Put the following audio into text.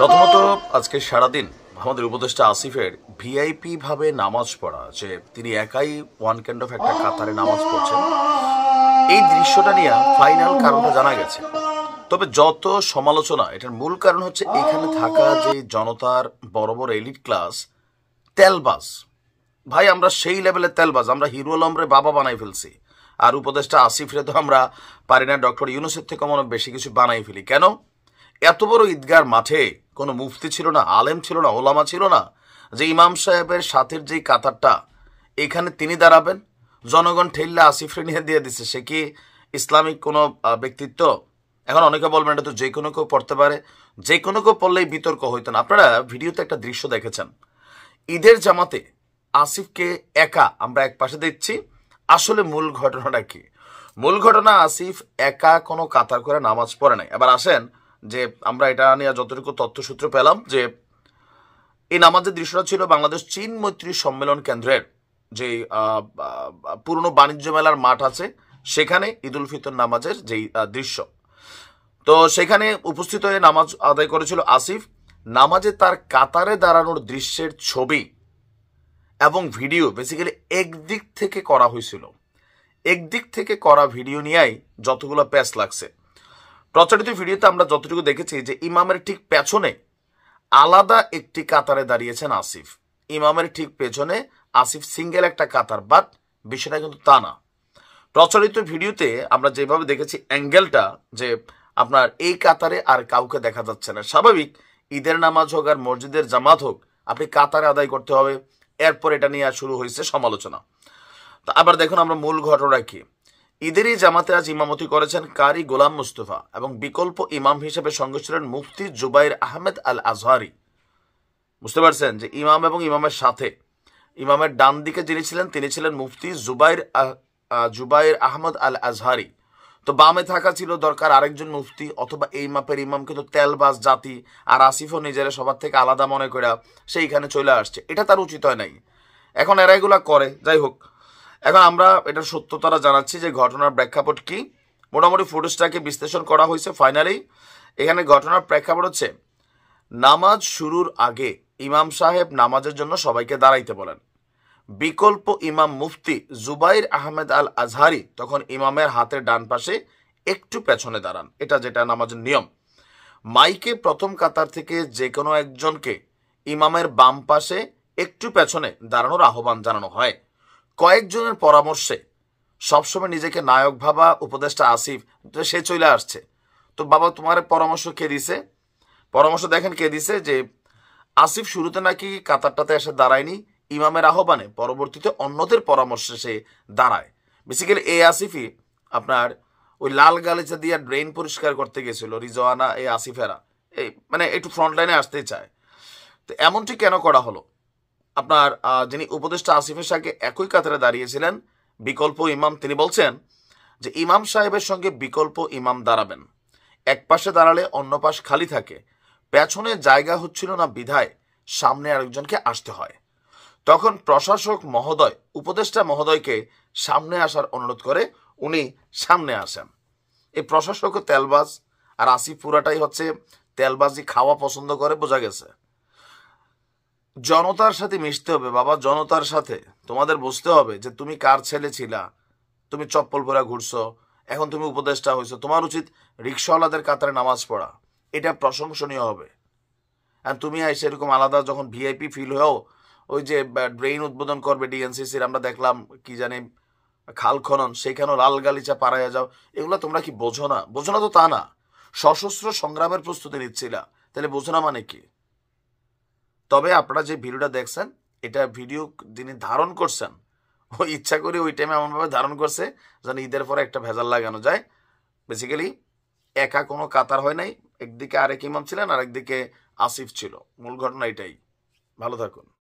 প্রথমত আজকে সারাদিন আমাদের উপদেষ্টা আসিফের ভিআইপি ভাবে নামাজ পড়া, যে তিনি একাই ওয়ান কাইন্ড অফ একটা কাতারে নামাজ পড়ছেন, এই দৃশ্যটা নিয়ে ফাইনাল কারণটা জানা গেছে। তবে যত সমালোচনা, এটার মূল কারণ হচ্ছে এখানে থাকা যে জনতার বড় বড় এলিট ক্লাস তেলবাজ। ভাই, আমরা সেই লেভেলের তেলবাজ, আমরা হিরো আলমরে বাবা বানাই ফেলছি। আর উপদেষ্টা আসিফরে তো আমরা পারি না ডক্টর ইউনূসের থেকে মনে বেশি কিছু বানাই ফেলি। কেন? এত বড় ঈদগার মাঠে কোনো মুফতি ছিল না, আলেম ছিল না, ওলামা ছিল না, যে ইমাম সাহেবের সাথের যেই কাতারটা এখানে তিনি দাঁড়াবেন। জনগণ ঠেললে আসিফরে নিয়ে দিয়ে দিচ্ছে। সে কি ইসলামিক কোনো ব্যক্তিত্ব? এখন অনেকে বলবেন এটা তো যে কোনো কেউ পড়তে পারে, যে কোনো কেউ পড়লেই বিতর্ক হইতো না। আপনারা ভিডিওতে একটা দৃশ্য দেখেছেন, ঈদের জামাতে আসিফকে একা আমরা এক পাশে দেখছি। আসলে মূল ঘটনাটা কি? মূল ঘটনা, আসিফ একা কোনো কাতার করে নামাজ পড়ে নাই। এবার আসেন যে আমরা এটা নিয়ে যতটুকু তথ্যসূত্র পেলাম, যে এই নামাজের দৃশ্যটা ছিল বাংলাদেশ চীন মৈত্রী সম্মেলন কেন্দ্রের যে পুরনো বাণিজ্য মেলার মাঠ আছে, সেখানে ঈদ উল ফিতর নামাজের যেই দৃশ্য। তো সেখানে উপস্থিত হয়ে নামাজ আদায় করেছিল আসিফ। নামাজে তার কাতারে দাঁড়ানোর দৃশ্যের ছবি এবং ভিডিও বেসিক্যালি একদিক থেকে করা হয়েছিল। একদিক থেকে করা ভিডিও নিয়েই যতগুলো প্যাচ লাগছে। প্রচারিত ভিডিওতে আমরা যতটুকু দেখেছি যে ইমামের ঠিক পেছনে আলাদা একটি কাতারে দাঁড়িয়েছেন আসিফ। ইমামের ঠিক পেছনে আসিফ সিঙ্গেল একটা কাতার, বাট বিষয়টা কিন্তু তা না। প্রচলিত ভিডিওতে আমরা যেভাবে দেখেছি অ্যাঙ্গেলটা, যে আপনার এই কাতারে আর কাউকে দেখা যাচ্ছে না। স্বাভাবিক, ঈদের নামাজ হোক আর মসজিদের জামাত হোক, আপনি কাতারে আদায় করতে হবে। এরপর এটা নিয়ে শুরু হয়েছে সমালোচনা। তো আবার দেখুন আমরা মূল ঘটনা কি। ঈদের এই জামাতে আজ ইমামতি করেছেন কারি গোলাম মুস্তফা এবং বিকল্প ইমাম হিসেবে সঙ্গে ছিলেন মুফতি জুবাইর আহমেদ আল আজহারি। বুঝতে পারছেন যে ইমাম এবং ইমামের সাথে ইমামের ডান দিকে যিনি ছিলেন তিনি ছিলেন মুফতি জুবাইর আহমদ আল আজহারি। তো বামে থাকা ছিল দরকার আরেকজন মুফতি অথবা এই মাপের ইমাম, কিন্তু তেলবাজ জাতি। আর আসিফও নিজেরা সবার থেকে আলাদা মনে করে সেইখানে চলে আসছে। এটা তার উচিত হয় নাই। এখন এরা এগুলা করে, যাই হোক। এখন আমরা এটার সত্যতারা জানাচ্ছি যে ঘটনার প্রেক্ষাপট কি। মোটামুটি ফুটেজটাকে বিশ্লেষণ করা হয়েছে ফাইনালি। এখানে ঘটনার প্রেক্ষাপট হচ্ছে, নামাজ শুরুর আগে ইমাম সাহেব নামাজের জন্য সবাইকে দাঁড়াইতে বলেন। বিকল্প ইমাম মুফতি জুবাইর আহমেদ আল আজহারি তখন ইমামের হাতের ডান পাশে একটু পেছনে দাঁড়ান। এটা যেটা নামাজের নিয়ম। মাইকে প্রথম কাতার থেকে যে কোনো একজনকে ইমামের বাম পাশে একটু পেছনে দাঁড়ানোর আহ্বান জানানো হয়। কয়েকজনের পরামর্শে সবসময় নিজেকে নায়ক ভাবা উপদেষ্টা আসিফ সে চলে আসছে। তো বাবা, তোমার পরামর্শ কে দিছে? পরামর্শ দেখেন কে দিছে, যে আসিফ শুরুতে নাকি কাতারটাতে এসে দাঁড়ায়নি, ইমামের আহ্বানে পরবর্তীতে অন্যদের পরামর্শে সে দাঁড়ায়। বেসিক্যালি এই আসিফই আপনার ওই লাল গালিচা দিয়ে ড্রেন পরিষ্কার করতে গেছিল রিজওয়ানা, এই আসিফেরা এই মানে একটু ফ্রন্টলাইনে আসতে চায়। তো এমনটি কেন করা হলো? আপনার যিনি উপদেষ্টা আসিফের সাথে একই কাতারে দাঁড়িয়েছিলেন বিকল্প ইমাম, তিনি বলছেন যে ইমাম সাহেবের সঙ্গে বিকল্প ইমাম দাঁড়াবেন। এক পাশে দাঁড়ালে অন্য পাশ খালি থাকে, পেছনে জায়গা হচ্ছিল না বিধায় সামনে আরেকজনকে আসতে হয়। তখন প্রশাসক মহোদয় উপদেষ্টা মহোদয়কে সামনে আসার অনুরোধ করে উনি সামনে আসেন। এই প্রশাসকও তেলবাজ, আর আসিফ পুরাটাই হচ্ছে তেলবাজি খাওয়া পছন্দ করে, বোঝা গেছে। জনতার সাথে মিশতে হবে বাবা, জনতার সাথে। তোমাদের বুঝতে হবে যে তুমি কার ছেলে ছিলা। তুমি চপ্পল পরা ঘুরছো, এখন তুমি উপদেষ্টা হয়েছো, তোমার উচিত রিক্সাওয়ালাদের কাতারে নামাজ পড়া। এটা প্রশংসনীয় হবে। আর তুমি সেরকম আলাদা যখন ভিআইপি ফিল হয়েও ওই যে ড্রেন উদ্বোধন করবে ডিএনসিসির, আমরা দেখলাম কি জানি খাল খনন, সেইখানেও লাল গালিচা পাড়াইয়া যাও। এগুলো তোমরা কি বোঝো না? বোঝো না তো তা না, সশস্ত্র সংগ্রামের প্রস্তুতি নিচ্ছিলা, তাহলে বোঝো না মানে কি? তবে আপনারা যে ভিডিওটা দেখছেন, এটা ভিডিও যিনি ধারণ করছেন ওই ইচ্ছা করে ওই টাইমে এমনভাবে ধারণ করছে যেন ঈদের পরে একটা ভেজাল লাগানো যায়। বেসিক্যালি একা কোনো কাতার হয় নাই, একদিকে আরেক ইমাম ছিলেন আর একদিকে আসিফ ছিল। মূল ঘটনা এটাই। ভালো থাকুন।